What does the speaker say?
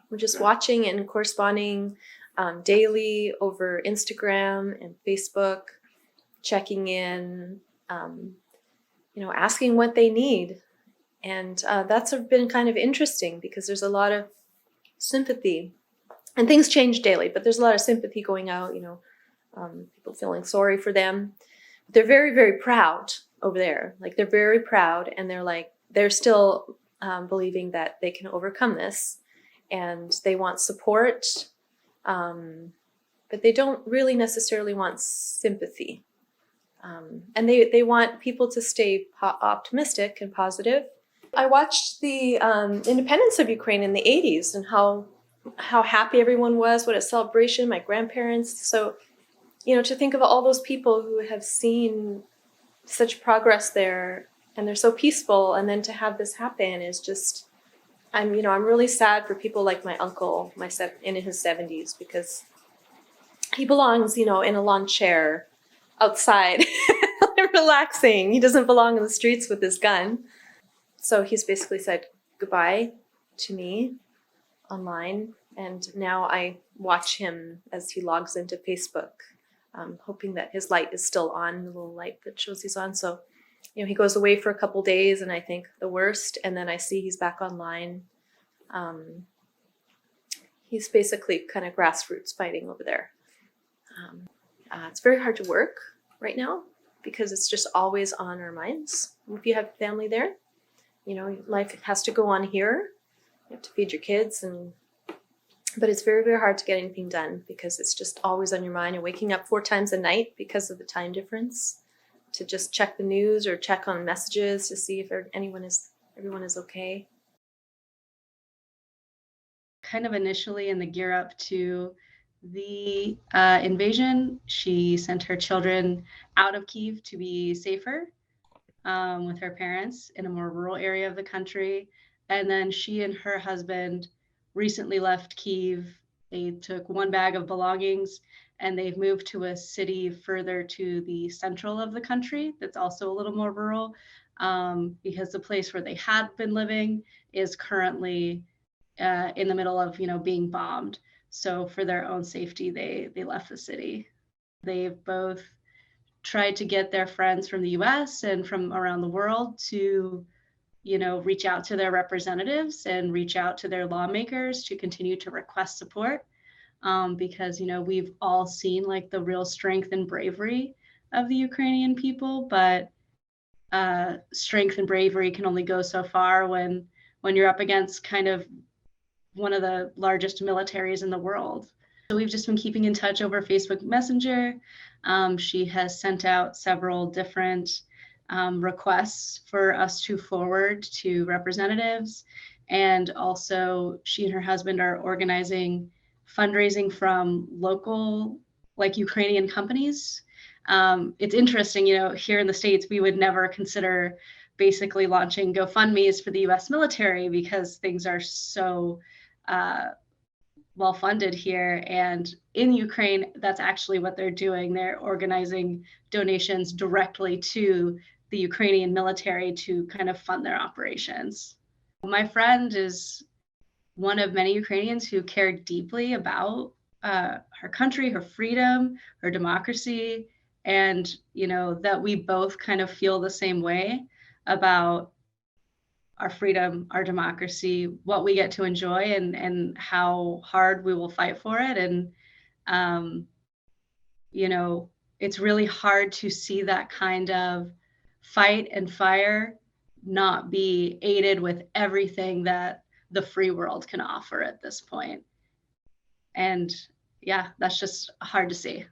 We're just watching and corresponding daily over Instagram and Facebook, checking in, asking what they need. And that's been kind of interesting because there's a lot of sympathy. And things change daily, but there's a lot of sympathy going out, people feeling sorry for them. They're very, very proud over there. Like, they're very proud, and they're still believing that they can overcome this, and they want support, but they don't really necessarily want sympathy. And they want people to stay optimistic and positive. I watched the independence of Ukraine in the 80s and how happy everyone was, what a celebration, my grandparents. So, to think of all those people who have seen such progress there, and they're so peaceful, and then to have this happen is just, I'm really sad for people like my uncle, in his 70s, because he belongs, in a lawn chair outside, relaxing. He doesn't belong in the streets with his gun. So he's basically said goodbye to me online, and now I watch him as he logs into Facebook, hoping that his light is still on, the little light that shows he's on. So, he goes away for a couple days, and I think the worst, and then I see he's back online. He's basically kind of grassroots fighting over there. It's very hard to work right now because it's just always on our minds. If you have family there, life has to go on here. You have to feed your kids, but it's very, very hard to get anything done because it's just always on your mind. You're waking up 4 times a night because of the time difference to just check the news or check on messages to see if everyone is okay. Kind of initially in the gear up to the invasion, she sent her children out of Kyiv to be safer with her parents in a more rural area of the country. And then she and her husband recently left Kyiv. They took 1 bag of belongings and they've moved to a city further to the central of the country that's also a little more rural, because the place where they had been living is currently in the middle of being bombed. So for their own safety, they left the city. They've both tried to get their friends from the US and from around the world to reach out to their representatives and reach out to their lawmakers to continue to request support, because we've all seen like the real strength and bravery of the Ukrainian people, but strength and bravery can only go so far when you're up against kind of one of the largest militaries in the world. So we've just been keeping in touch over Facebook Messenger. She has sent out several different requests for us to forward to representatives. And also she and her husband are organizing fundraising from local, like Ukrainian companies. It's interesting, here in the States, we would never consider basically launching GoFundMes for the US military because things are so well funded here. And in Ukraine, that's actually what they're doing. They're organizing donations directly to the Ukrainian military to kind of fund their operations. My friend is one of many Ukrainians who care deeply about her country, her freedom, her democracy, and that we both kind of feel the same way about our freedom, our democracy, what we get to enjoy, and how hard we will fight for it. And it's really hard to see that kind of fight and fire not be aided with everything that the free world can offer at this point. And yeah, that's just hard to see.